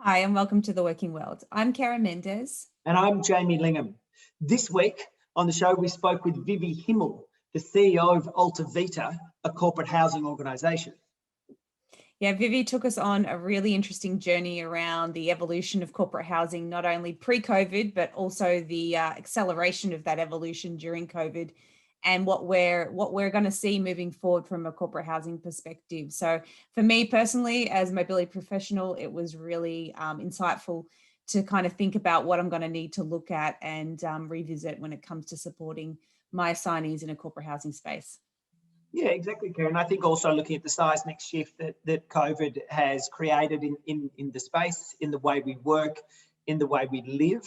Hi, and welcome to The Working World. I'm Karen Mendez. And I'm Jamie Lingham. This week on the show, we spoke with Vivi Himmel, the CEO of Alta Vita, a corporate housing organisation. Yeah, Vivi took us on a really interesting journey around the evolution of corporate housing, not only pre-COVID, but also the acceleration of that evolution during COVID and what we're going to see moving forward from a corporate housing perspective. So for me personally, as a mobility professional, it was really insightful to kind of think about what I'm going to need to look at and revisit when it comes to supporting my assignees in a corporate housing space. Yeah, exactly, Karen. I think also looking at the seismic shift that COVID has created in the space, in the way we work, in the way we live,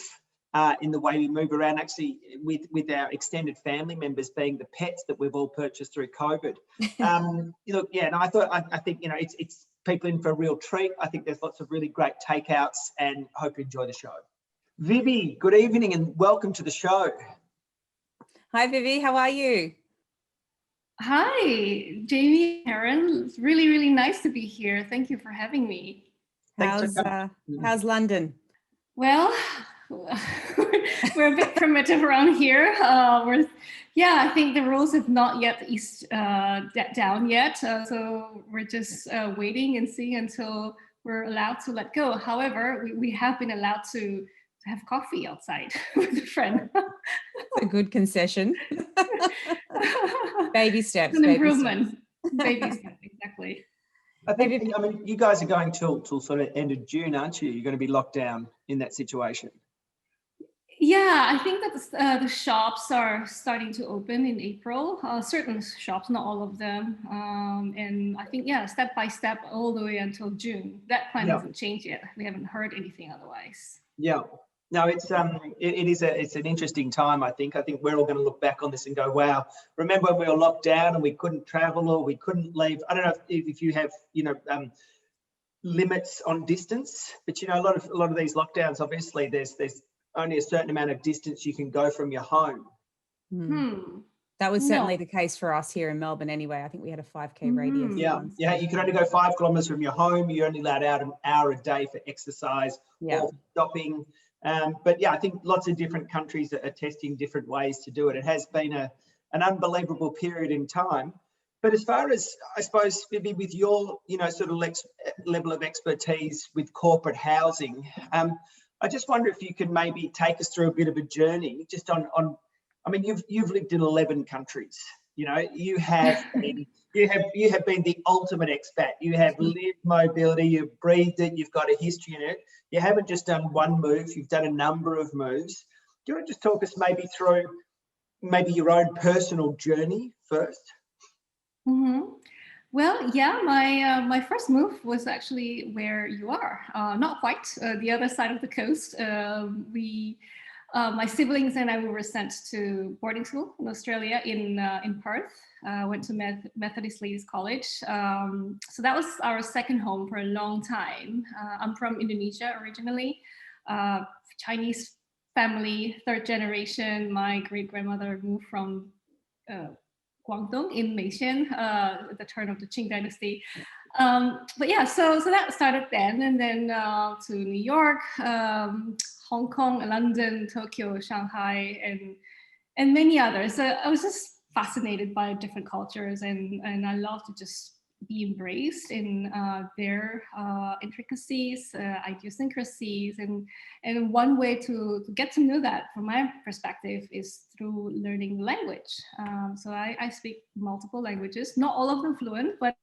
in the way we move around, actually with our extended family members being the pets that we've all purchased through COVID. And I think, it's people in for a real treat. I think there's lots of really great takeouts and hope you enjoy the show. Vivi, good evening and welcome to the show. Hi, Vivi. How are you? Hi, Jamie and Keryn. It's really, really nice to be here. Thank you for having me. How's London? Well, we're a bit primitive around here. I think the rules have not yet eased down yet. So we're just waiting and seeing until we're allowed to let go. However, we have been allowed to have coffee outside with a friend. A good concession. Baby steps. An improvement. Baby steps, exactly. I mean, you guys are going till sort of end of June, aren't you? You're going to be locked down in that situation. Yeah, I think that the shops are starting to open in April. Certain shops, not all of them. And I think, step by step, all the way until June. That plan hasn't changed yet. We haven't heard anything otherwise. Yeah. No, it's an interesting time. I think we're all going to look back on this and go, wow, remember when we were locked down and we couldn't travel or we couldn't leave? I don't know if you have, limits on distance, but a lot of these lockdowns, obviously there's only a certain amount of distance you can go from your home. That was certainly the case for us here in Melbourne anyway. I think we had a 5K radius. Yeah, you can only go 5 kilometres from your home. You're only allowed out an hour a day for exercise or shopping. But I think lots of different countries are testing different ways to do it. It has been an unbelievable period in time. But as far as, I suppose, Vivi, with your, sort of level of expertise with corporate housing, I just wonder if you could maybe take us through a bit of a journey just on I mean, you've lived in 11 countries. You have been the ultimate expat. You have lived mobility, you've breathed it, you've got a history in it. You haven't just done one move, you've done a number of moves. Do you want to just talk us maybe through your own personal journey first? Well, my first move was actually where you are, not quite the other side of the coast. My siblings and I were sent to boarding school in Australia in Perth. Went to Methodist Ladies College. So that was our second home for a long time. I'm from Indonesia originally, Chinese family, 3rd generation. My great-grandmother moved from Guangdong in Meishan at the turn of the Qing dynasty. So that started then, and then to New York, Hong Kong, London, Tokyo, Shanghai, and many others. So I was just fascinated by different cultures, and I love to just be embraced in their intricacies, idiosyncrasies, and one way to get to know that from my perspective is through learning language. So I speak multiple languages, not all of them fluent, but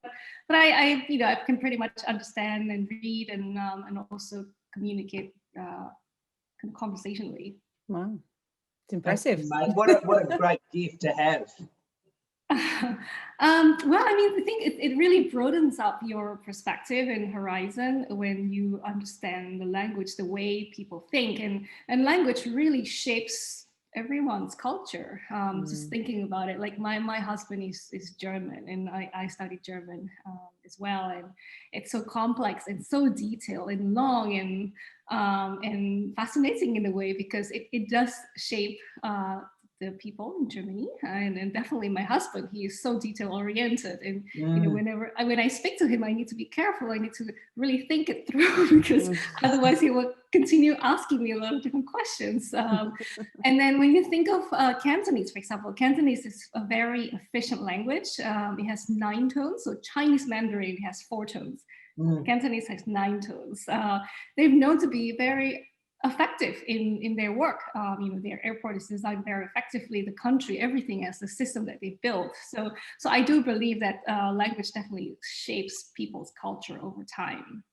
I can pretty much understand and read and also communicate conversationally. Wow, it's impressive. What a great gift to have. Well, I mean, I think it really broadens up your perspective and horizon when you understand the language, the way people think, and language really shapes everyone's culture. Just thinking about it, like my husband is German, and I studied German as well, and it's so complex and so detailed and long and fascinating in a way, because it does shape the people in Germany, and definitely my husband. He is so detail oriented, and when I speak to him, I need to be careful. I need to really think it through because otherwise he will continue asking me a lot of different questions. And then when you think of Cantonese, for example, Cantonese is a very efficient language. It has 9 tones, so Chinese Mandarin has 4 tones. Cantonese has 9 tones. They're known to be very effective in their work. Their airport is designed very effectively. The country, everything has the system that they built. So I do believe that language definitely shapes people's culture over time.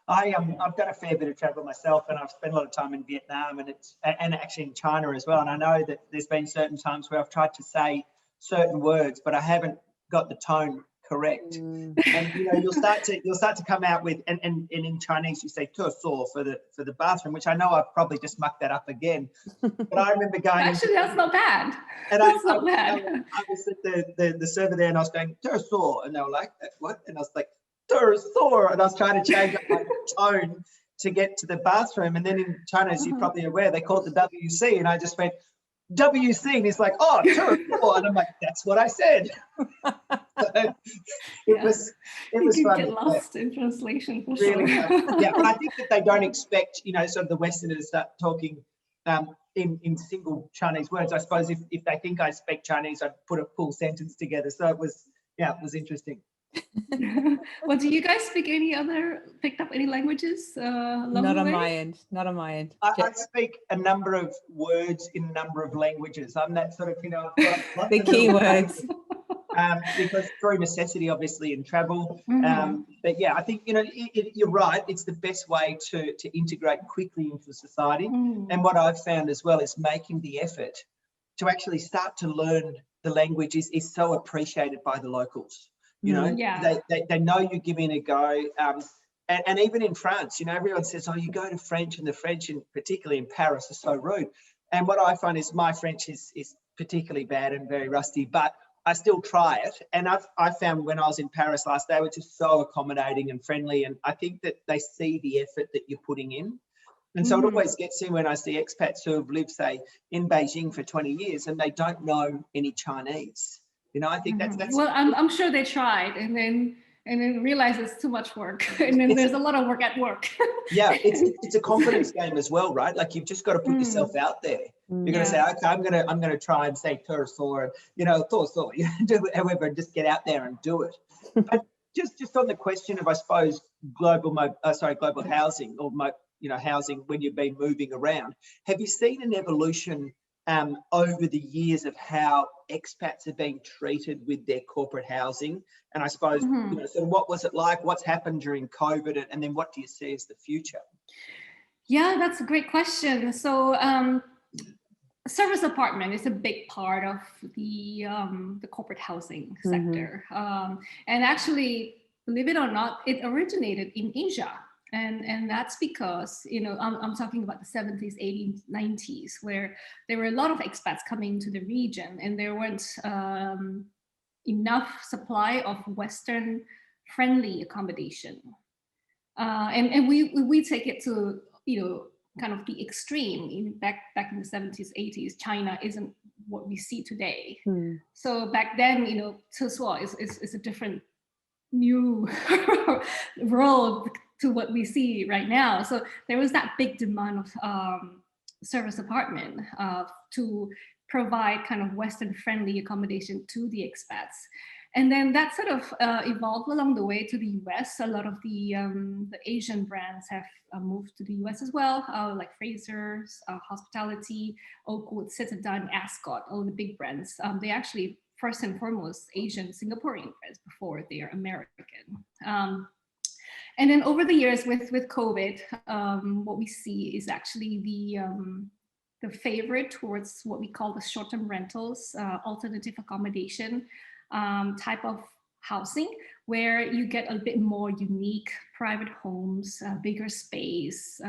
I've done a fair bit of travel myself, and I've spent a lot of time in Vietnam and actually in China as well. And I know that there's been certain times where I've tried to say certain words, but I haven't got the tone correct. And you'll start to come out with and in Chinese you say "tuo so" for the bathroom, which I know I've probably just mucked that up again. But I remember going. Actually, that's not bad. And that's not bad. I was at the server there, and I was going "tuo so," and they were like, "What?" And I was like, "tuo so," and I was trying to change up my tone to get to the bathroom. And then in China, as you're probably aware, they call it the WC, and I just went WC, and he's like, "Oh, tuo so," and I'm like, "That's what I said." It was fun. Get lost in translation for really sure. Yeah, but I think that they don't expect sort of the Westerners to start talking in single Chinese words. I suppose if they think I speak Chinese, I'd put a full sentence together. So it was interesting. Well, do you guys picked up any langues Not on my end. Not on my end. I speak a number of words in a number of languages. I'm that sort of, I've got the key words. Because through necessity, obviously, in travel. But yeah, I think, you're right. It's the best way to integrate quickly into society. And what I've found as well is making the effort to actually start to learn the language is so appreciated by the locals. They know you're giving it a go. And even in France, everyone says, "Oh, you go to French," and the French, and particularly in Paris, are so rude. And what I find is my French is particularly bad and very rusty, but I still try it. And I found when I was in Paris last, they were just so accommodating and friendly. And I think that they see the effort that you're putting in. And so it always gets me when I see expats who have lived, say, in Beijing for 20 years and they don't know any Chinese. I think that's well, I'm sure they tried and then realize it's too much work, and then there's a lot of work at work. Yeah, it's a confidence game as well, right? Like, you've just got to put yourself out there. You're going to say, "Okay, I'm going to try and say "tuo so," do it, however, just get out there and do it. But just on the question of, I suppose, global housing or housing when you've been moving around, have you seen an evolution over the years of how expats have been treated with their corporate housing? And I suppose, sort of what was it like? What's happened during COVID? And then what do you see as the future? Yeah, that's a great question. So service apartment is a big part of the corporate housing sector. And actually, believe it or not, it originated in Asia. And that's because, I'm talking about the 70s, 80s, 90s, where there were a lot of expats coming to the region, and there weren't enough supply of Western friendly accommodation. And we take it to, kind of the extreme. Back in the 70s, 80s, China isn't what we see today. So back then, tuo so is a different new role to what we see right now. So there was that big demand of service apartment to provide kind of Western friendly accommodation to the expats. And then that sort of evolved along the way to the US. A lot of the Asian brands have moved to the US as well, like Fraser's, Hospitality, Oakwood, Citadine, Ascot, all the big brands. They actually, first and foremost, Asian, Singaporean brands before they are American. And then over the years with COVID, what we see is actually the favorite towards what we call the short-term rentals, alternative accommodation type of housing, where you get a bit more unique private homes, bigger space,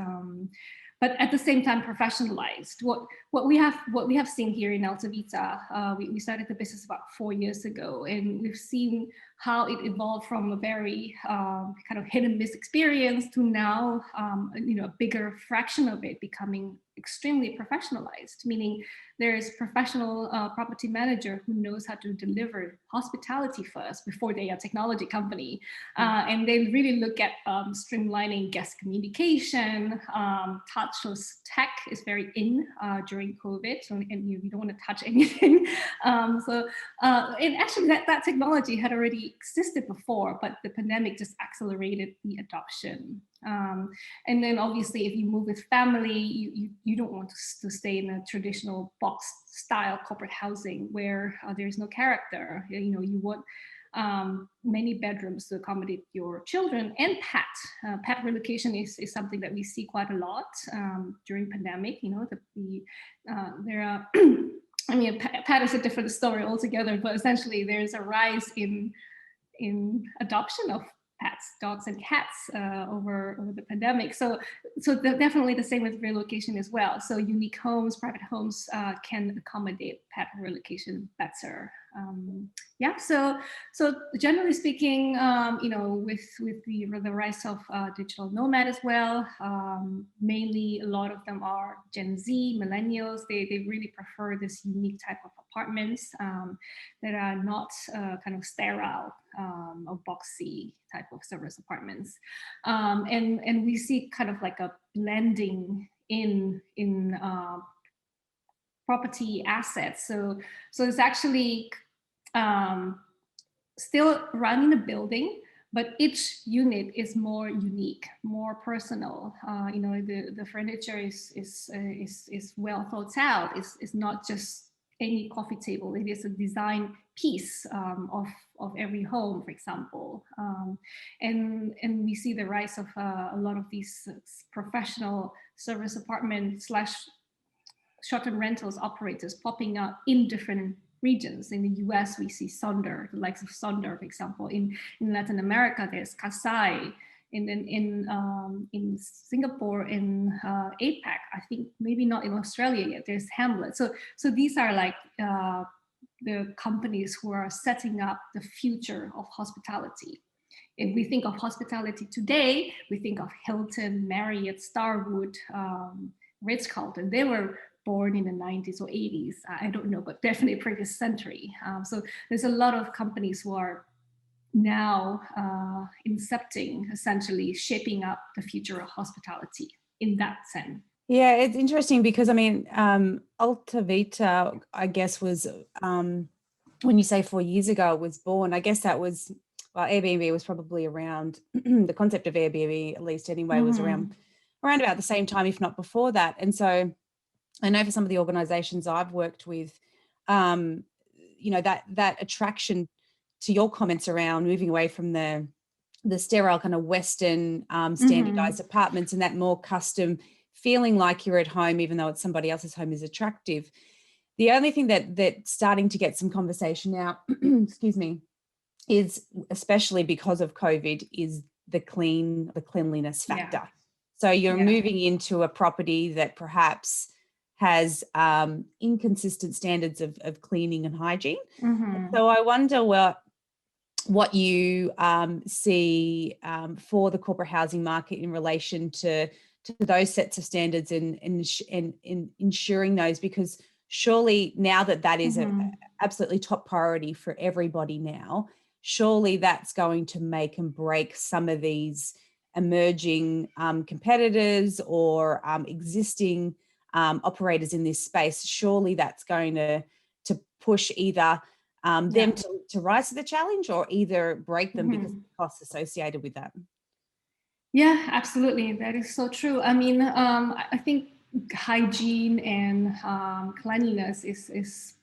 but at the same time professionalized. What we have seen here in Alta Vita, we started the business about 4 years ago, and we've seen how it evolved from a very kind of hit and miss experience to now, a bigger fraction of it becoming extremely professionalized, meaning there is professional property manager who knows how to deliver hospitality first before they are a technology company. And they really look at streamlining guest communication, touchless tech is very in during COVID, and you don't want to touch anything. And actually that technology had already existed before, but the pandemic just accelerated the adoption. And then obviously if you move with family, you don't want to stay in a traditional box style corporate housing where there's no character. You want many bedrooms to accommodate your children and pet. Pet relocation is something that we see quite a lot during pandemic. There are I mean, pet is a different story altogether, but essentially there's a rise in adoption of pets, dogs and cats over the pandemic. So definitely the same with relocation as well. So unique homes, private homes can accommodate pet relocation better. So generally speaking, with the rise of digital nomad as well, mainly a lot of them are Gen Z, millennials. They really prefer this unique type of apartments that are not kind of sterile or boxy type of service apartments. And we see kind of like a blending in property assets. So it's actually still running a building, but each unit is more unique, more personal. The furniture is well thought out. It's not just any coffee table. It is a design piece of every home, for example. And we see the rise of a lot of these professional service apartment / short-term rentals operators popping up in different regions. In the US, we see Sonder, the likes of Sonder, for example. In Latin America, there's Kasai. And then in Singapore, in APAC, I think maybe not in Australia yet, there's Hamlet. So these are like the companies who are setting up the future of hospitality. If we think of hospitality today, we think of Hilton, Marriott, Starwood, Ritz-Carlton. They were born in the 90s or 80s. I don't know, but definitely previous century. So there's a lot of companies who are now incepting, essentially shaping up the future of hospitality in that sense. Yeah, it's interesting because I mean, Alta Vita, I guess, was when you say 4 years ago it was born, I guess that was, well, Airbnb was probably around, the concept of Airbnb, at least anyway, was around about the same time, if not before that. And so I know for some of the organizations I've worked with, that attraction to your comments around moving away from the sterile kind of Western standardized apartments and that more custom feeling like you're at home, even though it's somebody else's home, is attractive. The only thing that's starting to get some conversation now, excuse me, is, especially because of COVID, is the cleanliness factor. Yeah. So you're moving into a property that perhaps has inconsistent standards of cleaning and hygiene. So I wonder what you see for the corporate housing market in relation to those sets of standards and ensuring those, because surely now that is a absolutely top priority for everybody now, surely that's going to make and break some of these emerging competitors or existing operators in this space. Surely that's going to push either them to rise to the challenge or either break them because of the costs associated with that. Yeah, absolutely. That is so true. I mean, I think hygiene and cleanliness is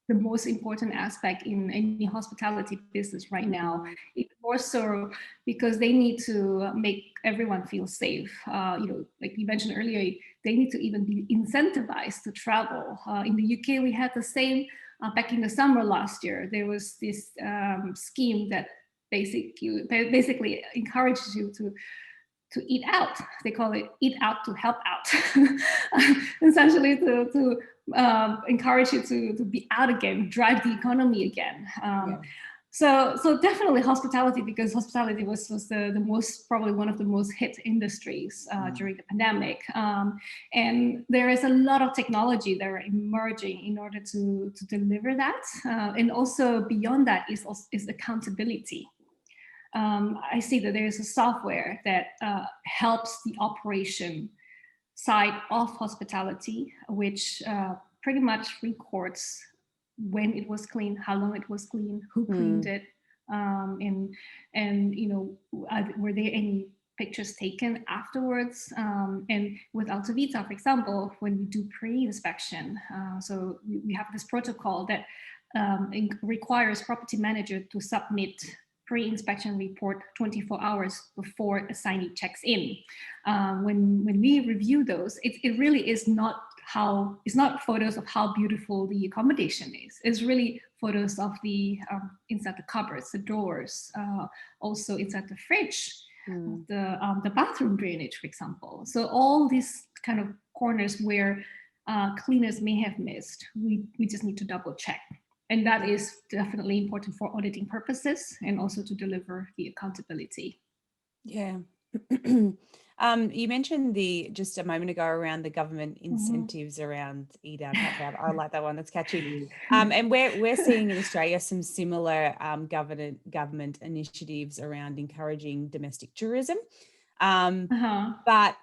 the most important aspect in any hospitality business right now. Even more so because they need to make everyone feel safe. Like you mentioned earlier, they need to even be incentivized to travel. In the UK, we had the same back in the summer last year. There was this scheme that basically encourages you to eat out. They call it eat out to help out. Essentially to encourage you to be out again, drive the economy again. So definitely hospitality, because hospitality was the most, probably one of the most hit industries during the pandemic. And there is a lot of technology that are emerging in order to deliver that. And also beyond that is accountability. I see that there is a software that helps the operation side of hospitality, which pretty much records when it was clean, how long it was clean, who cleaned it, and you know, were there any pictures taken afterwards? And with Alta Vita, for example, when we do pre-inspection, so we have this protocol that requires property manager to submit pre-inspection report 24 hours before a assignee checks in. When we review those, it really is not it's not photos of how beautiful the accommodation is. It's really photos of the inside the cupboards, the doors, also inside the fridge, the bathroom drainage, for example. So all these kind of corners where cleaners may have missed, we just need to double check. And that is definitely important for auditing purposes and also to deliver the accountability. Yeah. You mentioned just a moment ago around the government incentives around eat out, help out. I like that one. That's catchy. And we're seeing in Australia some similar government initiatives around encouraging domestic tourism. But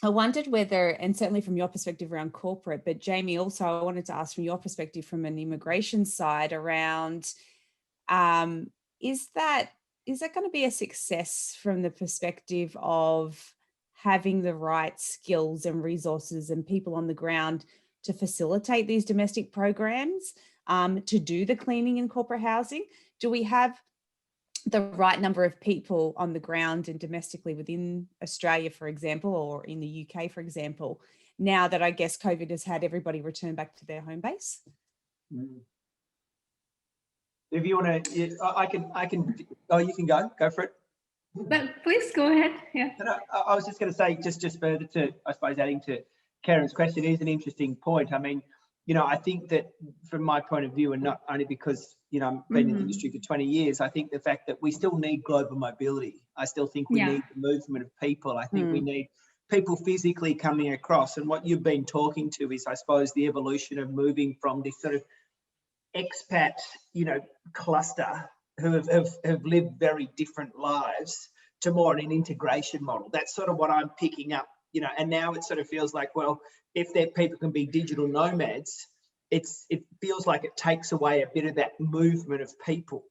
I wondered whether, and certainly from your perspective around corporate, but Jamie, also I wanted to ask from your perspective from an immigration side around, is that going to be a success from the perspective of having the right skills and resources and people on the ground to facilitate these domestic programs, to do the cleaning in corporate housing? Do we have the right number of people on the ground and domestically within Australia, for example, or in the UK, for example, now that I guess COVID has had everybody return back to their home base? If you want to, I can, oh, you can go for it. But please go ahead. Yeah. I was just going to say, just further to, I suppose, adding to Keryn's question, is an interesting point. I mean, you know, I think that from my point of view, and not only because, you know, I've been in the industry for 20 years, I think the fact that we still need global mobility. I still think we need the movement of people. I think we need people physically coming across. And what you've been talking to is, I suppose, the evolution of moving from this sort of expat, you know, cluster who have lived very different lives to more an integration model. That's sort of what I'm picking up, you know, and now it sort of feels like, well, if that people can be digital nomads, it feels like it takes away a bit of that movement of people.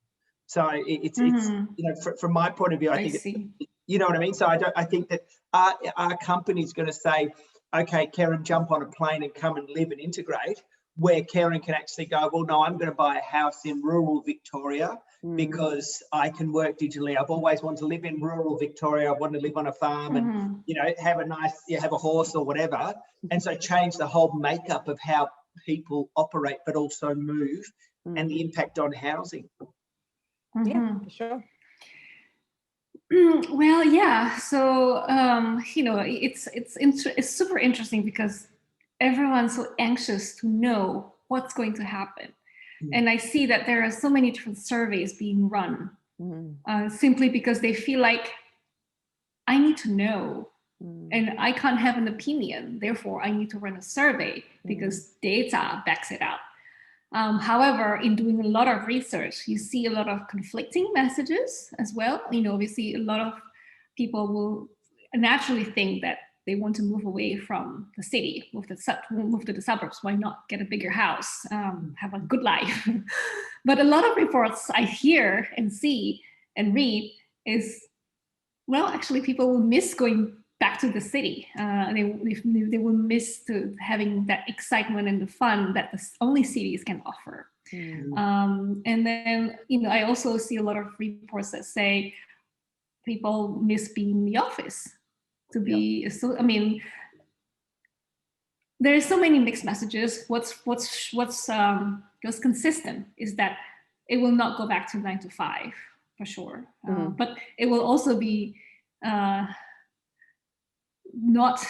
So it's you know, from my point of view, I think you know what I mean. So I think that our company's going to say, okay, Keryn, jump on a plane and come and live and integrate, where Keryn can actually go, well, no, I'm going to buy a house in rural Victoria because I can work digitally. I've always wanted to live in rural Victoria. I want to live on a farm and, you know, have a nice, have a horse or whatever. And so change the whole makeup of how people operate, but also move and the impact on housing. Yeah, for sure. Well, yeah. So, you know, it's super interesting because everyone's so anxious to know what's going to happen. And I see that there are so many different surveys being run simply because they feel like I need to know and I can't have an opinion. Therefore, I need to run a survey because data backs it out. However, in doing a lot of research, you see a lot of conflicting messages as well. You know, obviously a lot of people will naturally think that they want to move away from the city, move to the suburbs. Why not get a bigger house, have a good life? But a lot of reports I hear and see and read is, well, actually people will miss going back to the city. They will miss having that excitement and the fun that only cities can offer. And then, you know, I also see a lot of reports that say people miss being in the office. To be so, I mean, there's so many mixed messages. What's consistent is that it will not go back to 9 to 5 for sure, but it will also be not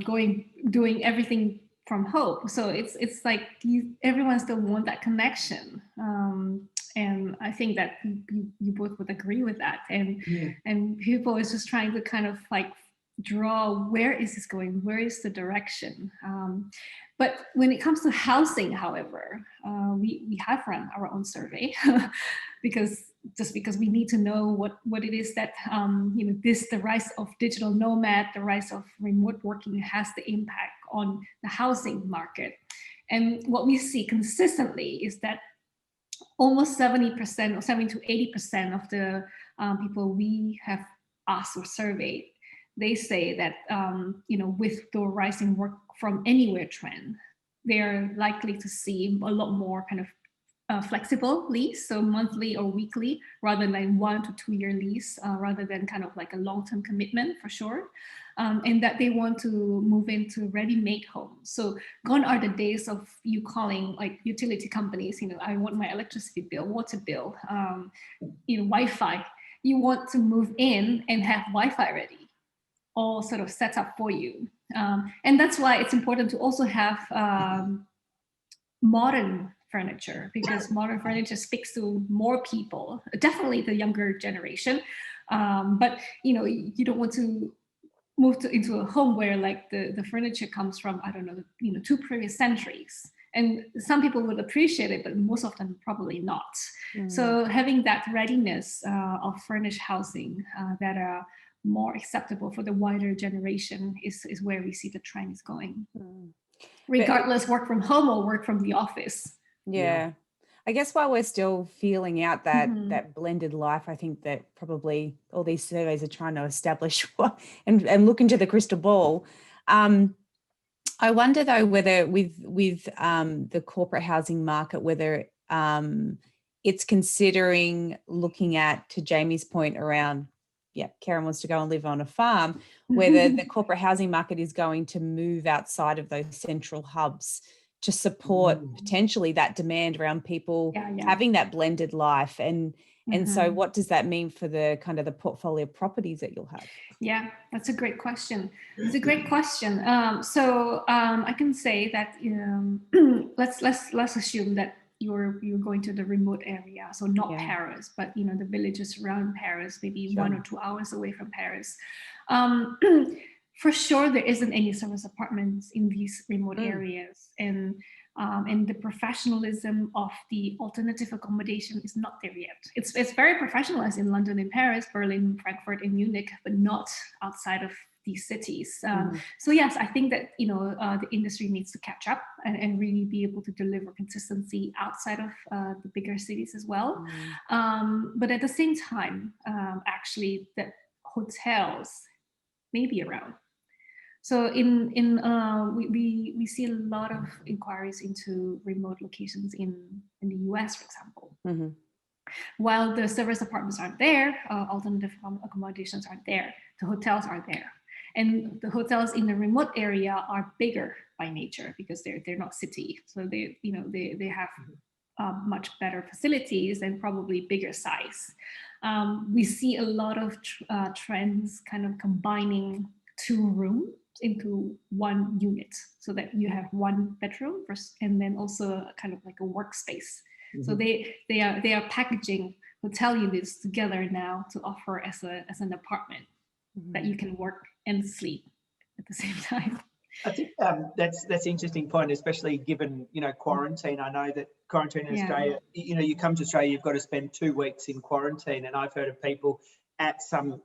doing everything from home. So it's like everyone still want that connection, And I think that you both would agree with that. And people is just trying to kind of like draw, where is this going? Where is the direction? But when it comes to housing, however, we have run our own survey because we need to know what it is that the rise of digital nomad, the rise of remote working has the impact on the housing market. And what we see consistently is that almost 70% or 70 to 80% of the people we have asked or surveyed, they say that with the rising work from anywhere trend, they're likely to see a lot more kind of flexible lease, so monthly or weekly, rather than 1 to 2 year lease, rather than kind of like a long-term commitment for sure. And that they want to move into ready-made homes. So gone are the days of you calling like utility companies, I want my electricity bill, water bill, Wi-Fi. You want to move in and have Wi-Fi ready, all sort of set up for you. And that's why it's important to also have modern furniture, because modern furniture speaks to more people, definitely the younger generation. But you don't want to move into a home where like the furniture comes from, I don't know, 2 previous centuries. And some people would appreciate it, but most of them probably not. So having that readiness of furnished housing that are more acceptable for the wider generation is where we see the trend is going. Regardless, work from home or work from the office. Yeah. I guess while we're still feeling out that blended life, I think that probably all these surveys are trying to establish and look into the crystal ball. I wonder though whether with the corporate housing market, whether it's considering looking at, to Jamie's point around, Keryn wants to go and live on a farm, whether the corporate housing market is going to move outside of those central hubs to support potentially that demand around people having that blended life. And so what does that mean for the kind of the portfolio of properties that you'll have? Yeah, that's a great question. It's a great question. So I can say that let's assume that you're going to the remote area, so not Paris, but the villages around Paris, maybe 1 or 2 hours away from Paris. For sure, there isn't any service apartments in these remote areas, and the professionalism of the alternative accommodation is not there yet. It's very professionalized in London and Paris, Berlin, Frankfurt, and Munich, but not outside of these cities. So yes, I think that the industry needs to catch up and really be able to deliver consistency outside of the bigger cities as well. But at the same time, actually, the hotels may be around. So we see a lot of inquiries into remote locations in the US, for example. While the service apartments aren't there, alternative accommodations aren't there, the hotels are there. And the hotels in the remote area are bigger by nature because they're not city. So they have much better facilities and probably bigger size. We see a lot of trends kind of combining 2 rooms into 1 unit, so that you have 1 bedroom and then also kind of like a workspace. So they are packaging hotel units together now to offer as an apartment that you can work and sleep at the same time. I think that's an interesting point, especially given quarantine. I know that quarantine in Australia, you come to Australia, you've got to spend 2 weeks in quarantine, and I've heard of people at some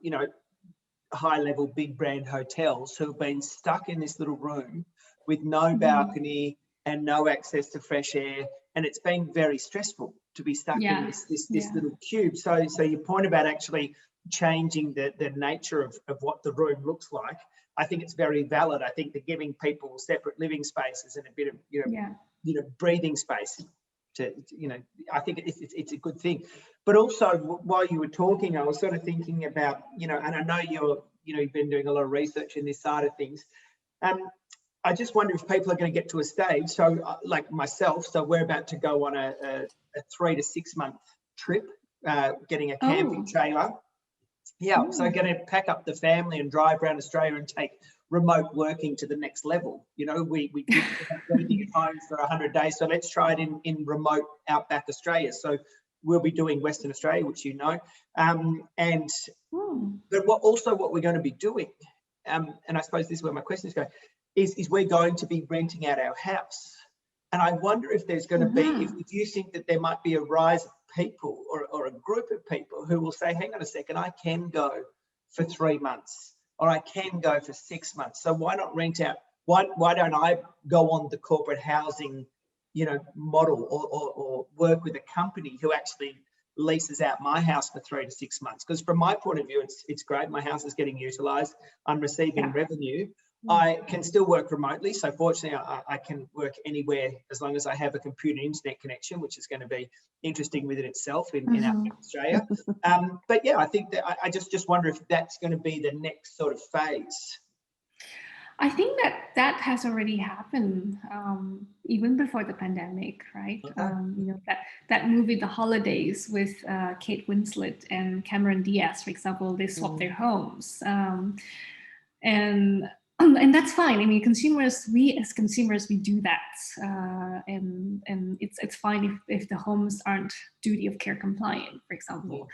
high-level big brand hotels who have been stuck in this little room with no balcony and no access to fresh air, and it's been very stressful to be stuck in this little cube. So your point about actually changing the nature of what the room looks like, I think it's very valid. I think that giving people separate living spaces and a bit of breathing space I think it's a good thing. But also, while you were talking, I was sort of thinking about, and I know you've been doing a lot of research in this side of things. I just wonder if people are going to get to a stage, so like myself, so we're about to go on a 3 to 6 month trip, getting a camping trailer. So going to pack up the family and drive around Australia and take remote working to the next level. We did everything at home for 100 days, so let's try it in remote outback Australia. So we'll be doing Western Australia, which you know, and Hmm. but what we're going to be doing, and I suppose this is where my question is going, is we're going to be renting out our house. And I wonder if there's going to be, if you think that there might be a rise of people or a group of people who will say, hang on a second, I can go for 3 months or I can go for 6 months. So why not rent out? Why don't I go on the corporate housing, model or work with a company who actually leases out my house for 3 to 6 months? Because from my point of view, it's great. My house is getting utilised. I'm receiving revenue. I can still work remotely. So fortunately, I can work anywhere as long as I have a computer internet connection, which is going to be interesting within itself in Australia. But yeah, I think that I just wonder if that's going to be the next sort of phase. I think that has already happened even before the pandemic, right? Okay. That movie, The Holidays, with Kate Winslet and Cameron Diaz, for example, they swapped their homes, and that's fine. I mean, we as consumers, we do that, and it's fine if the homes aren't duty of care compliant, for example.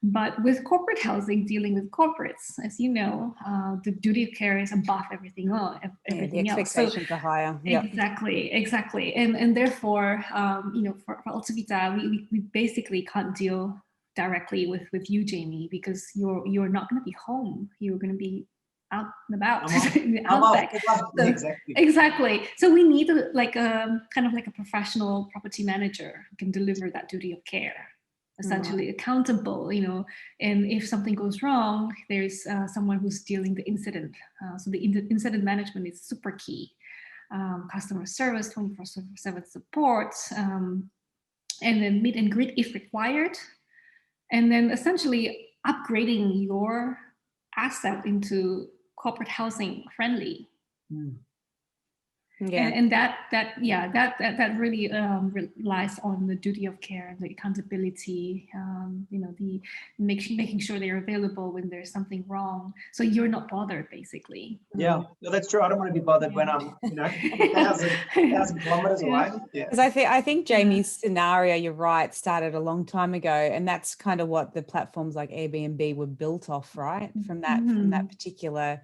But with corporate housing, dealing with corporates, as you know, the duty of care is above everything else. The expectations are higher. Yep. Exactly. And therefore, for Alta Vita, we basically can't deal directly with you, Jamie, because you're not going to be home. You're going to be out and about. Exactly. So we need kind of like a professional property manager who can deliver that duty of care, essentially accountable, and if something goes wrong, there's someone who's dealing the incident. So the incident management is super key. Customer service, 24/7 support, and then meet and greet if required. And then essentially upgrading your asset into corporate housing friendly. Yeah. And that really relies on the duty of care and the accountability, the making sure they're available when there's something wrong, so you're not bothered, basically. Yeah, no, that's true. I don't want to be bothered when I'm 1,000 kilometers away. Yeah, because I think Jamie's scenario, you're right, started a long time ago, and that's kind of what the platforms like Airbnb were built off, right? From that particular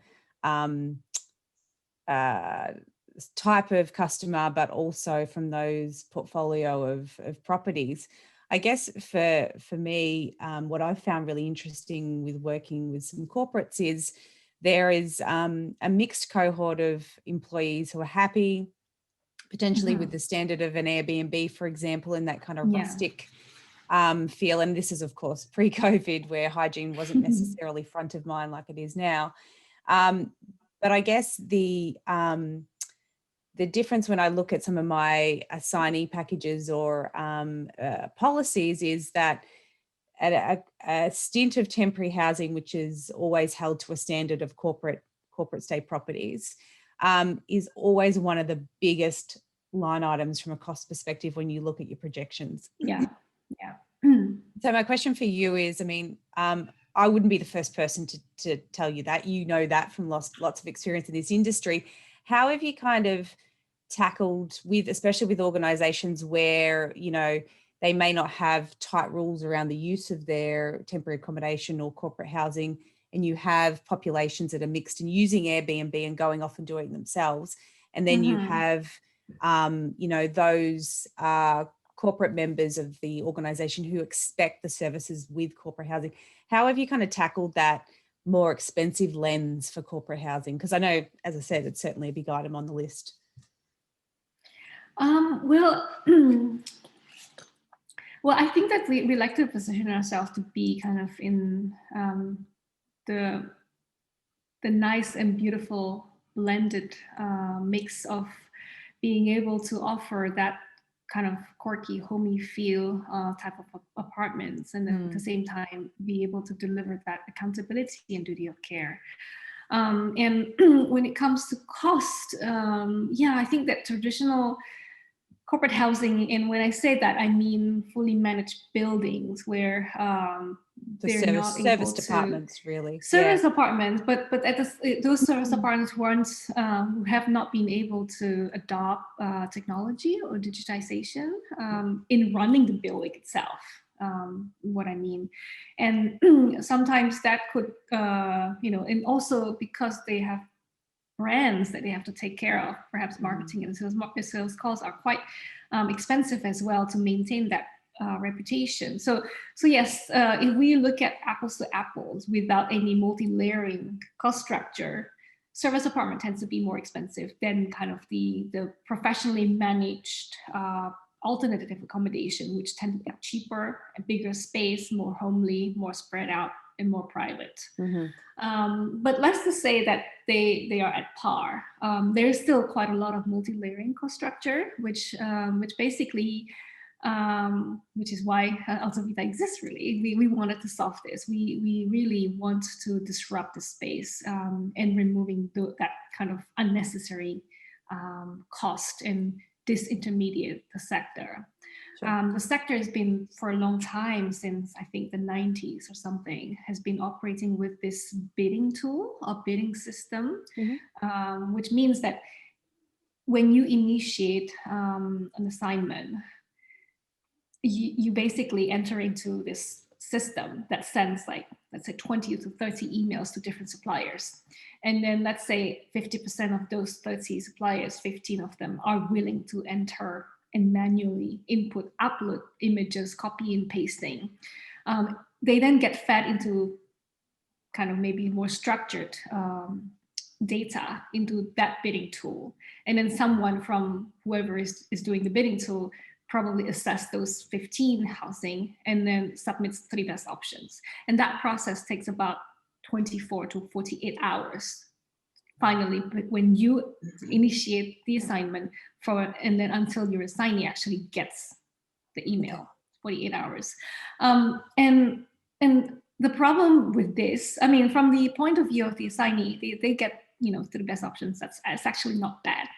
type of customer, but also from those portfolio of properties. I guess for me, what I've found really interesting with working with some corporates is there is a mixed cohort of employees who are happy, potentially with the standard of an Airbnb, for example, in that kind of rustic feel. And this is, of course, pre-COVID, where hygiene wasn't necessarily front of mind like it is now. But I guess the difference when I look at some of my assignee packages or policies is that at a stint of temporary housing, which is always held to a standard of corporate state properties, is always one of the biggest line items from a cost perspective when you look at your projections. Yeah. So my question for you is, I mean, I wouldn't be the first person to tell you that. You know that from lots of experience in this industry. How have you kind of tackled especially with organizations where, they may not have tight rules around the use of their temporary accommodation or corporate housing, and you have populations that are mixed and using Airbnb and going off and doing it themselves. And then you have, those corporate members of the organization who expect the services with corporate housing. How have you kind of tackled that more expensive lens for corporate housing? Because I know, as I said, it's certainly a big item on the list. Well, I think that we like to position ourselves to be kind of in the nice and beautiful blended mix of being able to offer that kind of quirky, homey feel type of apartments, and then at the same time be able to deliver that accountability and duty of care. And when it comes to cost, I think that traditional corporate housing, and when I say that, I mean fully managed buildings where the service departments, really. Service apartments, but those service apartments who have not been able to adopt technology or digitization in running the building itself. what I mean. And sometimes that could, and also because they have brands that they have to take care of, perhaps marketing and sales costs are quite expensive as well to maintain that reputation. So yes, if we look at apples to apples without any multi-layering cost structure, service apartment tends to be more expensive than kind of the professionally managed alternative accommodation, which tend to be cheaper, a bigger space, more homely, more spread out, and more private. But let's just say that they are at par. There is still quite a lot of multi-layering cost structure, which basically, which is why Alta Vita exists. Really, we wanted to solve this. We really want to disrupt the space and removing that kind of unnecessary cost and disintermediate the sector. Sure. The sector has been for a long time, since I think the 90s or something, has been operating with this bidding tool or bidding system, which means that when you initiate an assignment, you basically enter into this system that sends, like, let's say 20 to 30 emails to different suppliers. And then let's say 50% of those 30 suppliers, 15 of them are willing to enter and manually input, upload images, copy and pasting. They then get fed into kind of maybe more structured data into that bidding tool. And then someone from whoever is doing the bidding tool probably assess those 15 housing and then submits 3 best options. And that process takes about 24 to 48 hours. Finally, when you initiate the assignment and then until your assignee actually gets the email, 48 hours. And the problem with this, I mean, from the point of view of the assignee, they get, 3 best options. It's actually not bad,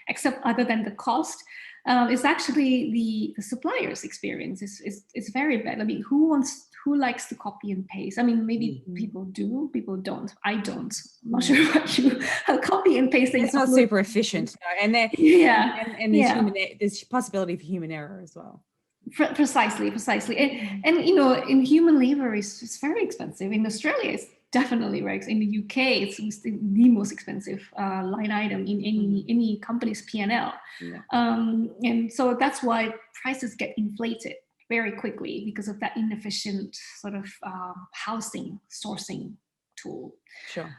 except other than the cost. It's actually the supplier's experience is very bad. I mean, who likes to copy and paste? I mean, maybe people do, people don't. I don't. I'm not sure about you. Copy and pasting. It's not super efficient. No. And there, and there's possibility for human error as well. Precisely. And in human labor it's very expensive. In Australia, it's definitely right. In the UK, it's the most expensive line item in any company's P&L. Yeah. And so that's why prices get inflated very quickly because of that inefficient sort of housing sourcing tool. Sure.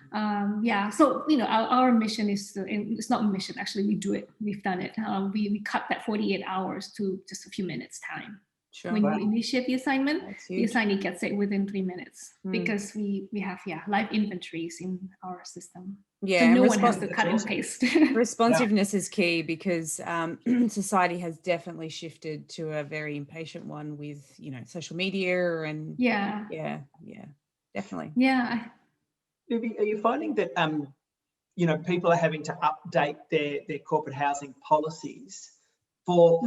So our mission is it's not a mission, actually. We do it. We've done it. We cut that 48 hours to just a few minutes time. Sure. When you initiate the assignment, the assignee gets it within 3 minutes because we have live inventories in our system. Yeah, so no one has to cut and paste. Responsiveness is key because society has definitely shifted to a very impatient one with social media and definitely. Yeah. Vivi, are you finding that people are having to update their corporate housing policies for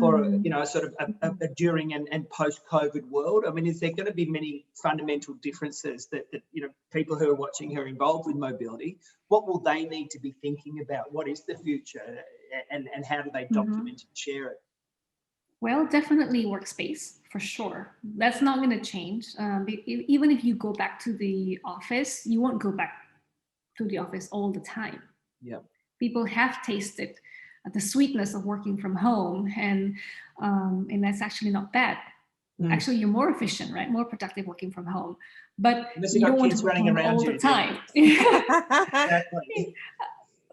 sort of a during and post-COVID world? I mean, is there going to be many fundamental differences that people who are watching who are involved with mobility, what will they need to be thinking about? What is the future and how do they document and share it? Well, definitely workspace, for sure. That's not going to change. Even if you go back to the office, you won't go back to the office all the time. Yeah. People have tasted the sweetness of working from home, and that's actually not bad. Actually, you're more efficient, right? More productive working from home. But you don't want to work all the time. Exactly.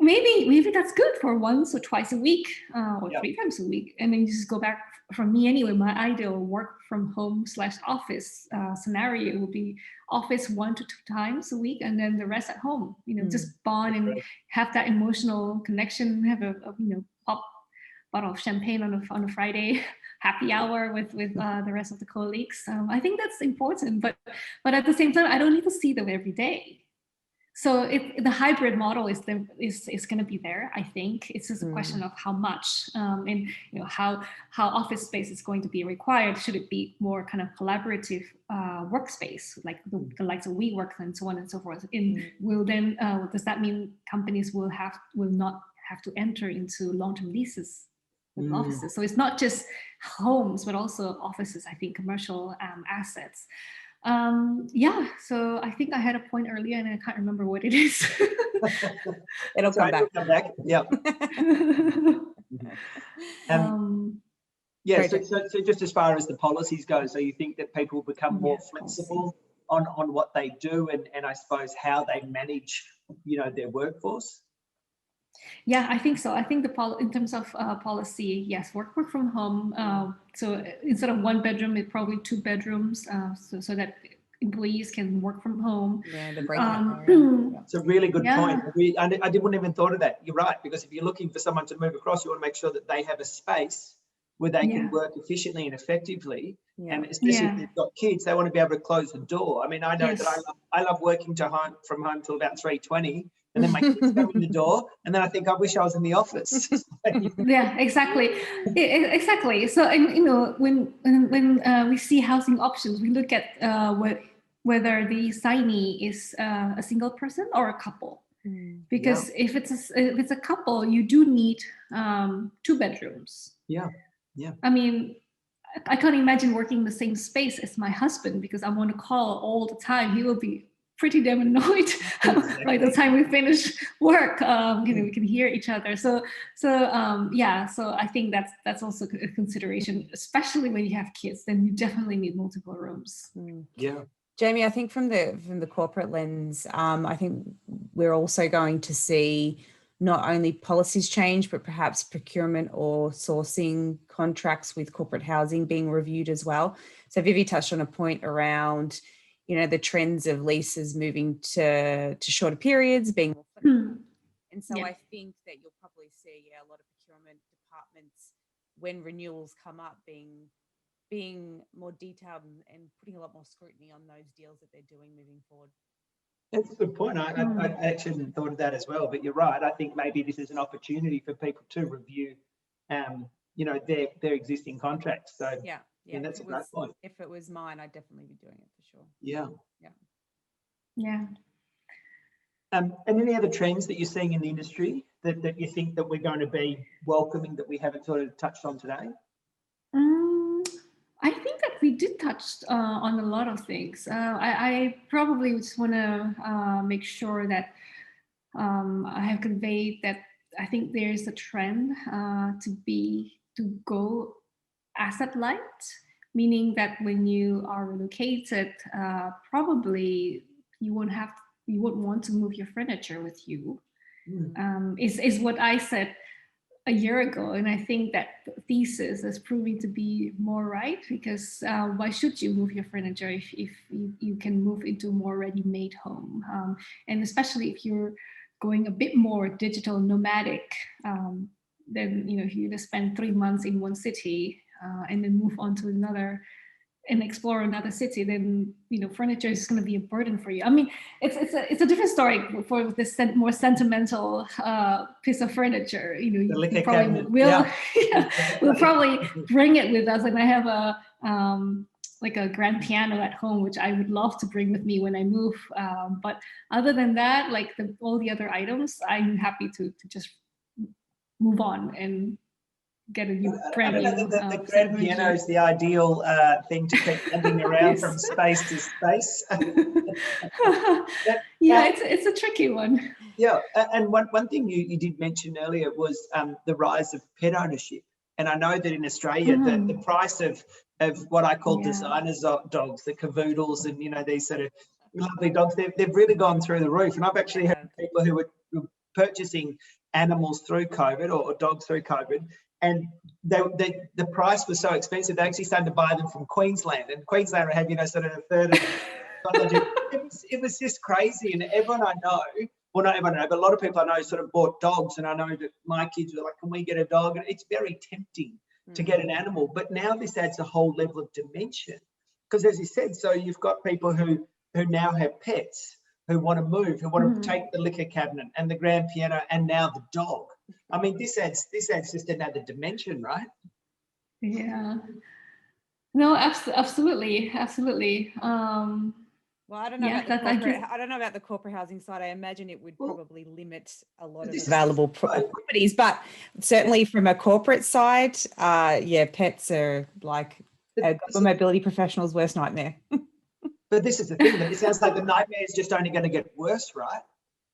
Maybe that's good for once or twice a week or 3 times a week, and then you just go back. For me anyway, my ideal work from home / office scenario would be office 1 to 2 times a week, and then the rest at home. Just bond and have that emotional connection. Have a pop bottle of champagne on a Friday happy hour with the rest of the colleagues. I think that's important, but at the same time, I don't need to see them every day. So the hybrid model is going to be there. I think it's just a question of how much and how office space is going to be required. Should it be more kind of collaborative workspace like the likes of WeWork and so on and so forth? And does that mean companies will not have to enter into long-term leases with offices. So it's not just homes, but also offices, I think, commercial assets. Yeah, so I think I had a point earlier and I can't remember what it is. It'll come back. Come back. Yeah. Yeah, so just as far as the policies go, so you think that people become more flexible on what they do and I suppose how they manage, their workforce? Yeah, I think so. I think in terms of policy, yes, work from home. So instead of 1 bedroom, it's probably 2 bedrooms, so that employees can work from home. Yeah, the breakout area. It's a really good point. I wouldn't even thought of that. You're right, because if you're looking for someone to move across, you want to make sure that they have a space where they can work efficiently and effectively. And especially if they've got kids, they want to be able to close the door. I mean, I know that I love working from home till about 3:20. And then my kids come in the door, and then I think I wish I was in the office. Yeah, exactly, exactly. So, when we see housing options, we look at whether the signee is a single person or a couple. Because if it's a couple, you do need 2 bedrooms. Yeah. I mean, I can't imagine working in the same space as my husband because I want to call all the time. He will be pretty damn annoyed by the time we finish work. We can hear each other. So I think that's also a consideration, especially when you have kids. Then you definitely need multiple rooms. Yeah. Jamie, I think from the corporate lens, I think we're also going to see not only policies change, but perhaps procurement or sourcing contracts with corporate housing being reviewed as well. So Vivi touched on a point around, the trends of leases moving to shorter periods, being more flexible. And so I think that you'll probably see a lot of procurement departments when renewals come up being more detailed and putting a lot more scrutiny on those deals that they're doing moving forward. That's a good point. I actually hadn't thought of that as well, but you're right. I think maybe this is an opportunity for people to review, their existing contracts. So yeah, that's a great point. If it was mine, I'd definitely be doing it for sure. Yeah. And any other trends that you're seeing in the industry that you think that we're going to be welcoming that we haven't sort of touched on today? I think that we did touch on a lot of things. I probably just want to make sure that I have conveyed that I think there's a trend to go asset light, meaning that when you are relocated, probably you won't want to move your furniture with you. Is what I said a year ago, and I think that thesis is proving to be more right, because why should you move your furniture if you can move into a more ready-made home, and especially if you're going a bit more digital nomadic, then if you just spend 3 months in one city and then move on to another and explore another city, then furniture is going to be a burden for you. I mean, it's a different story for this more sentimental piece of furniture. You probably we'll probably bring it with us. And I have a grand piano at home, which I would love to bring with me when I move. But other than that, like all the other items, I'm happy to just move on and get a new brand new. The grand piano is the ideal thing to keep lugging around from space to space. It's a tricky one. Yeah, and one thing you did mention earlier was the rise of pet ownership. And I know that in Australia, the price of what I call designers dogs, the cavoodles, and these sort of lovely dogs, they've really gone through the roof. And I've actually had people who were purchasing animals through COVID or dogs through COVID, and the price was so expensive they actually started to buy them from Queensland, and Queensland had sort of a third of it was just crazy. And everyone I know, well, not everyone I know, but a lot of people I know sort of bought dogs, and I know that my kids were like, can we get a dog? And it's very tempting to get an animal, but now this adds a whole level of dimension, because as you said, so you've got people who now have pets, who want to move, who want to take the liquor cabinet and the grand piano and now the dog. I mean, this adds just another dimension, right? Yeah. No, absolutely. Well, I don't know Yeah, about the that I corporate. guess. I don't know about the corporate housing side. I imagine it would Well, probably limit a lot of this is available right. properties, but certainly from a corporate side, yeah, pets are like a But mobility professional's worst nightmare. but this is the thing, but it sounds like the nightmare is just only going to get worse, right?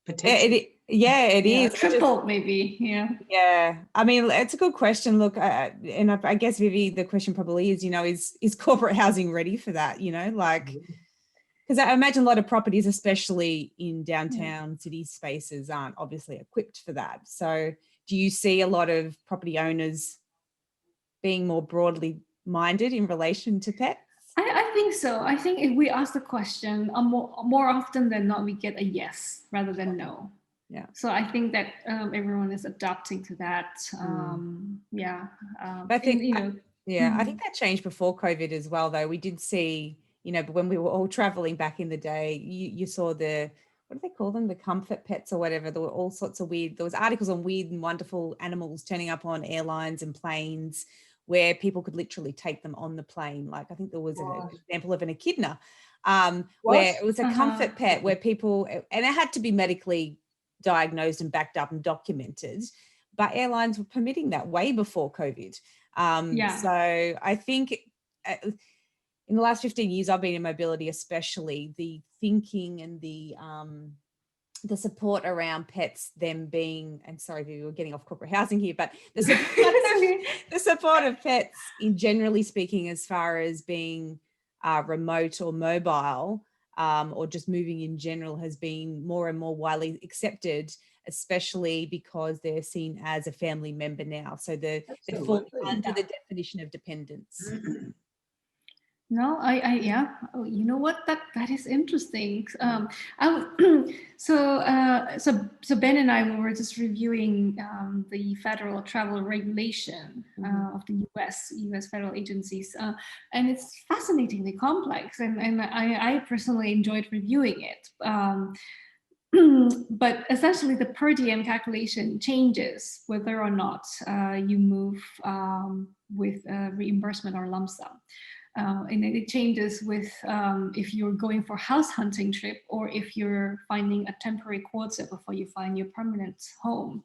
Potentially. Yeah, it Yeah, is. triple maybe. Yeah. Yeah, I mean, it's a good question. Look, and I guess Vivi, the question probably is, is corporate housing ready for that? Like, because I imagine a lot of properties, especially in downtown city spaces, aren't obviously equipped for that. So, do you see a lot of property owners being more broadly minded in relation to pets? I think so. I think if we ask the question, more often than not, we get a yes rather than no. Yeah. So I think that everyone is adapting to that. Yeah. But I think, I think mhm. that changed before COVID as well, though. We did see, when we were all traveling back in the day, you saw what do they call them? The comfort pets or whatever. There were all sorts of there was articles on weird and wonderful animals turning up on airlines and planes where people could literally take them on the plane. Like I think there was an example of an echidna where it was a comfort pet where people, and it had to be medically diagnosed and backed up and documented, but airlines were permitting that way before COVID. So I think in the last 15 years I've been in mobility, especially the thinking and the support around pets, them being, and sorry, we were getting off corporate housing here, but the support of pets in generally speaking, as far as being remote or mobile, or just moving in general, has been more and more widely accepted, especially because they're seen as a family member now. So they fall under the definition of dependence. No, yeah. Oh, you know what? That is interesting. So Ben and I were just reviewing the federal travel regulation of the U.S. federal agencies, and it's fascinatingly complex. And I personally enjoyed reviewing it. But essentially, the per diem calculation changes whether or not you move with reimbursement or lump sum. And it changes with if you're going for house hunting trip or if you're finding a temporary quota before you find your permanent home.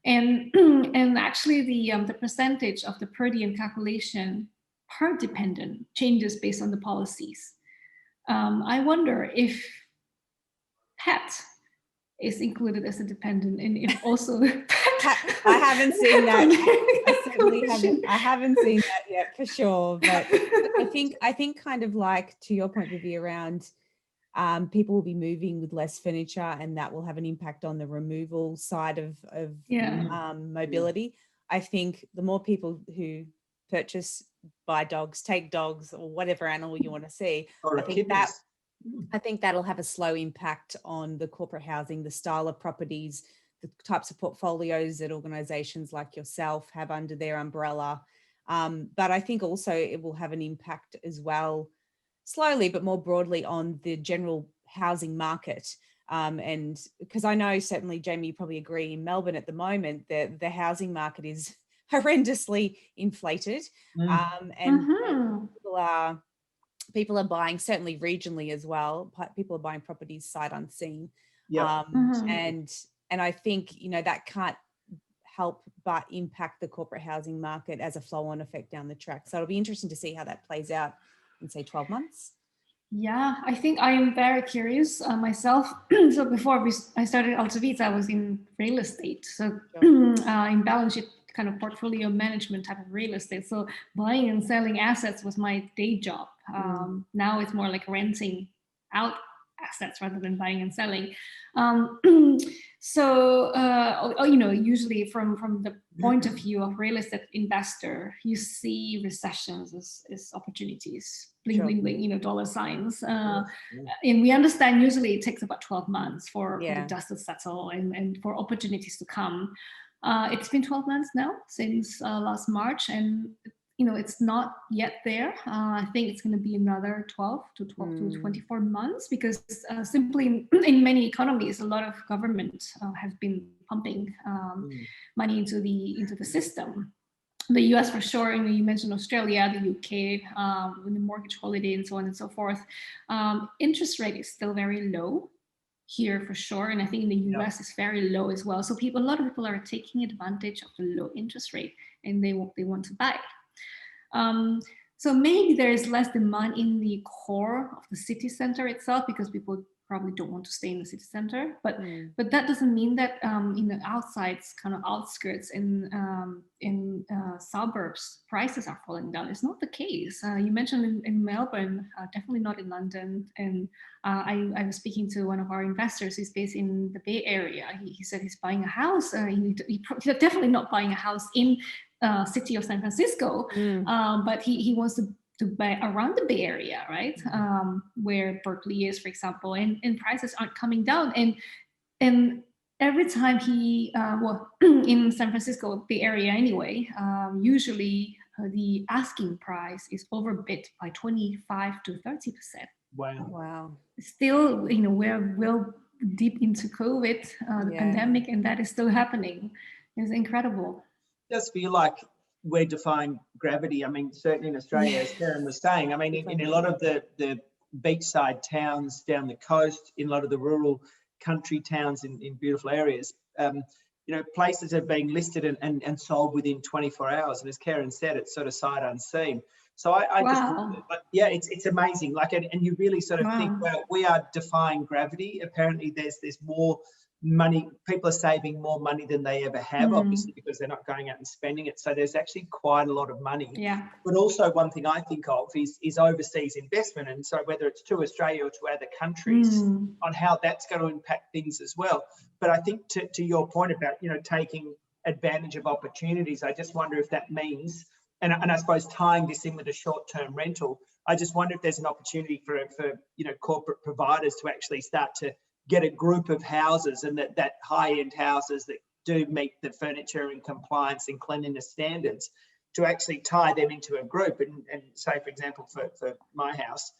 And actually the percentage of the per diem calculation per dependent changes based on the policies. I wonder if pet is included as a dependent, and if also I haven't seen that. I haven't seen that yet for sure. But I think kind of like to your point, Vivi, around people will be moving with less furniture, and that will have an impact on the removal side of mobility. I think the more people who buy dogs, take dogs, or whatever animal you want to see, I think that'll have a slow impact on the corporate housing, the style of properties, the types of portfolios that organisations like yourself have under their umbrella. But I think also it will have an impact as well, slowly but more broadly, on the general housing market. And because I know certainly, Jamie, you probably agree, in Melbourne at the moment, the housing market is horrendously inflated. And people are buying, certainly regionally as well, people are buying properties sight unseen. And I think, that can't help but impact the corporate housing market as a flow-on effect down the track. So it'll be interesting to see how that plays out in, say, 12 months. Yeah, I think I am very curious myself. So before I started Alta Vita, I was in real estate. So in balance sheet kind of portfolio management type of real estate. So buying and selling assets was my day job. Now it's more like renting out assets rather than buying and selling. Usually from the point of view of real estate investor, you see recessions as opportunities, bling, bling, bling, dollar signs. And we understand usually it takes about 12 months for the dust to settle and for opportunities to come. It's been 12 months now since last March, and it's not yet there. I think it's going to be another 12 to 24 months because simply in many economies, a lot of government has been pumping money into the system. the US for sure, and you mentioned Australia, the UK, with the mortgage holiday and so on and so forth. Interest rate is still very low here for sure, and I think in the US it's very low as well. So a lot of people are taking advantage of the low interest rate, and they want to buy. So maybe there is less demand in the core of the city center itself, because people probably don't want to stay in the city center. But that doesn't mean that in the outsides, kind of outskirts, in suburbs, prices are falling down. It's not the case. You mentioned in Melbourne, definitely not in London. And I was speaking to one of our investors who's based in the Bay Area. He said he's buying a house. He's definitely not buying a house in city of San Francisco, but he wants to buy around the Bay Area, right? Where Berkeley is, for example, and prices aren't coming down. And every time he, in San Francisco, Bay Area anyway, usually the asking price is overbid by 25 to 30%. Wow. Still, we're well deep into COVID, the pandemic, and that is still happening. It's incredible. It does feel like we're defying gravity. I mean, certainly in Australia, as Keryn was saying, I mean, in a lot of the beachside towns down the coast, in a lot of the rural country towns in beautiful areas, places are being listed and sold within 24 hours. And as Keryn said, it's sort of sight unseen. So I just, it's amazing. Like, and you really sort of think, well, we are defying gravity. Apparently there's more money, people are saving more money than they ever have, obviously, because they're not going out and spending it. So there's actually quite a lot of money. Yeah. But also one thing I think of is overseas investment. And so whether it's to Australia or to other countries, on how that's going to impact things as well. But I think to your point about, taking advantage of opportunities, I just wonder if that means, and I suppose tying this in with a short-term rental, I just wonder if there's an opportunity for corporate providers to actually start to get a group of houses, and that high-end houses that do meet the furniture and compliance and cleanliness standards, to actually tie them into a group. And say, for example, for my house,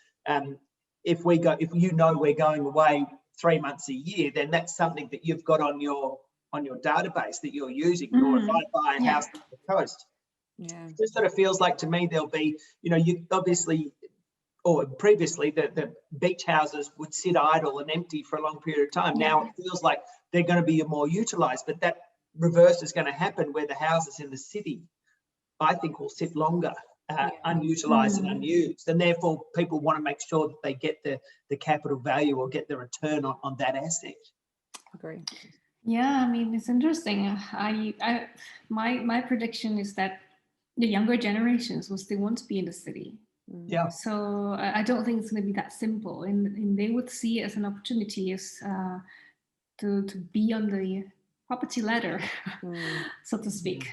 if we're going away 3 months a year, then that's something that you've got on your database that you're using. Or if I buy a house on the coast, it just sort of feels like to me there'll be, you obviously, or previously, the beach houses would sit idle and empty for a long period of time. Now it feels like they're going to be more utilised, but that reverse is going to happen, where the houses in the city, I think, will sit longer, unutilised and unused. And therefore, people want to make sure that they get the capital value or get the return on that asset. Agree. Yeah, I mean, it's interesting. My prediction is that the younger generations will still want to be in the city. Yeah. So I don't think it's going to be that simple, and they would see it as an opportunity, as to be on the property ladder, so to speak.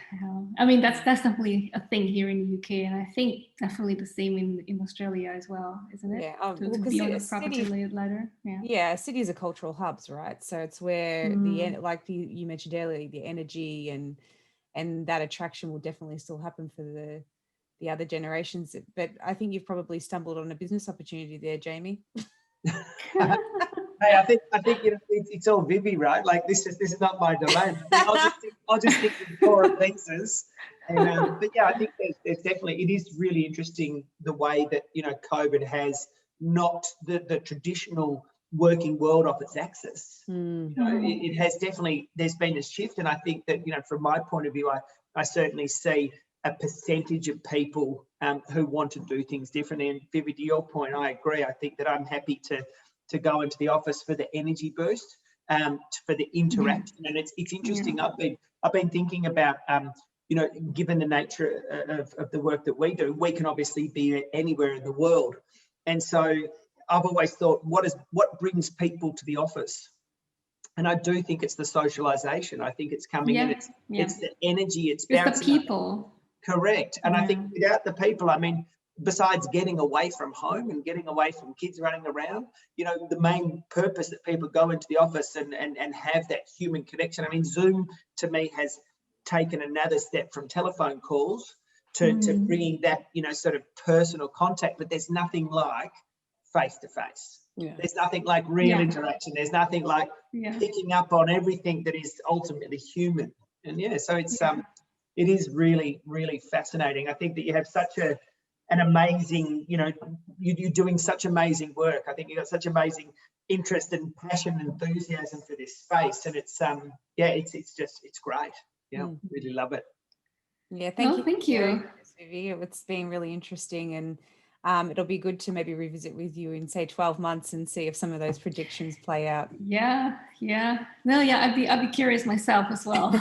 I mean, that's definitely a thing here in the UK, and I think definitely the same in Australia as well, isn't it? Yeah, to be on the property ladder. Yeah, cities are cultural hubs, right? So it's where like you mentioned earlier, the energy and that attraction will definitely still happen for the other generations. But I think you've probably stumbled on a business opportunity there, Jamie. Hey, I think it's all Vivi, right? Like this is not my domain. I'll just stick with core pieces. And but yeah, I think there's definitely, it is really interesting the way that COVID has knocked the traditional working world off its axis. It has definitely, there's been a shift, and I think that from my point of view, I certainly see a percentage of people who want to do things differently. And Vivi, to your point, I agree. I think that I'm happy to go into the office for the energy boost, for the interaction. And it's interesting. I've been thinking about given the nature of the work that we do, we can obviously be anywhere in the world. And so I've always thought, what brings people to the office? And I do think it's the socialization. I think it's coming in. It's the energy. It's the people. Correct. And I think without the people, I mean, besides getting away from home and getting away from kids running around, the main purpose that people go into the office and have that human connection. I mean, Zoom to me has taken another step from telephone calls to bringing that, sort of personal contact, but there's nothing like face-to-face. There's nothing like real interaction. There's nothing like picking up on everything that is ultimately human. And so it's it is really, really fascinating. I think that you have such an amazing, you know, you're doing such amazing work. I think you've got such amazing interest and passion and enthusiasm for this space, and it's it's great. Yeah, really love it. Yeah, thank you. Thank you, Vivi. It's been really interesting, and it'll be good to maybe revisit with you in say 12 months and see if some of those predictions play out. Yeah. No, yeah, I'd be curious myself as well.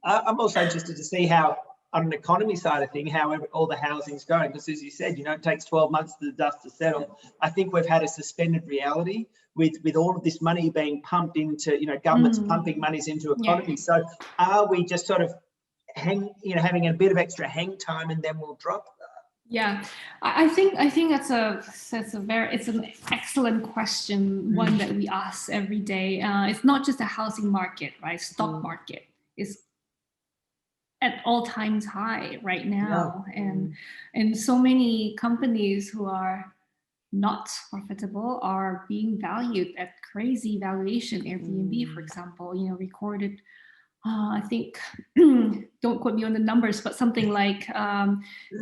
I'm also interested to see how, on an economy side of thing, how all the housing's going, because as you said, you know, it takes 12 months for the dust to settle. I think we've had a suspended reality with all of this money being pumped into, you know, governments pumping monies into economy. So are we just sort of having a bit of extra hang time and then we'll drop? Yeah, I think it's an excellent question, one that we ask every day. It's not just a housing market, right? Stock market is at all times high right now, and so many companies who are not profitable are being valued at crazy valuation. Airbnb, for example, you know, recorded I think, don't quote me on the numbers, but something like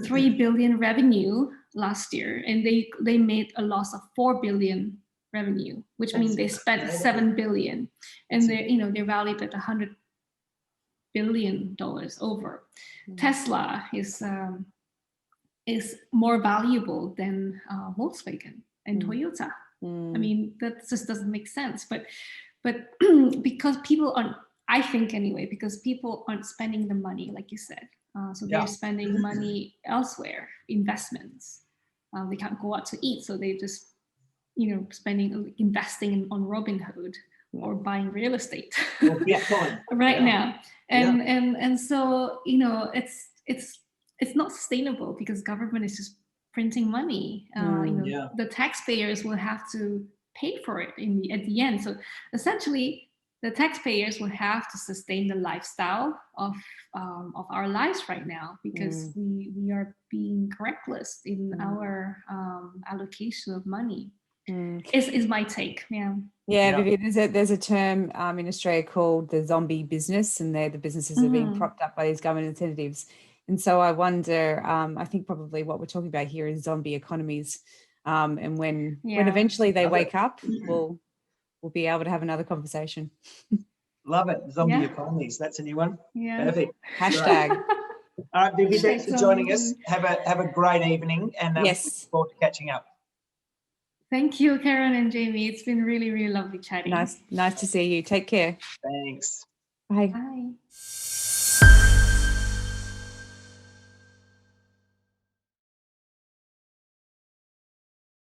3 billion revenue last year, and they made a loss of 4 billion revenue, which means they spent 7 billion, and they're valued at $100 billion over. Tesla is more valuable than Volkswagen and Toyota. I mean, that just doesn't make sense. But because people aren't, I think anyway, because people aren't spending the money, like you said. So they're spending money elsewhere, investments. They can't go out to eat, so they just, investing on Robinhood or buying real estate right now. And so, it's not sustainable because government is just printing money. The taxpayers will have to pay for it at the end. So essentially, the taxpayers will have to sustain the lifestyle of our lives right now because we are being reckless in our allocation of money. Is my take. Vivi, there's a term in Australia called the zombie business, and the businesses are being propped up by these government incentives. And so I wonder, I think probably what we're talking about here is zombie economies. And when eventually they wake up, we'll be able to have another conversation. Love it. Zombie economies. That's a new one. Perfect. Hashtag. All right, Vivi, thanks for joining us. Have a great evening, and we look forward to catching up. Thank you, Keryn and Jamie. It's been really, really lovely chatting. Nice to see you. Take care. Thanks. Bye. Bye.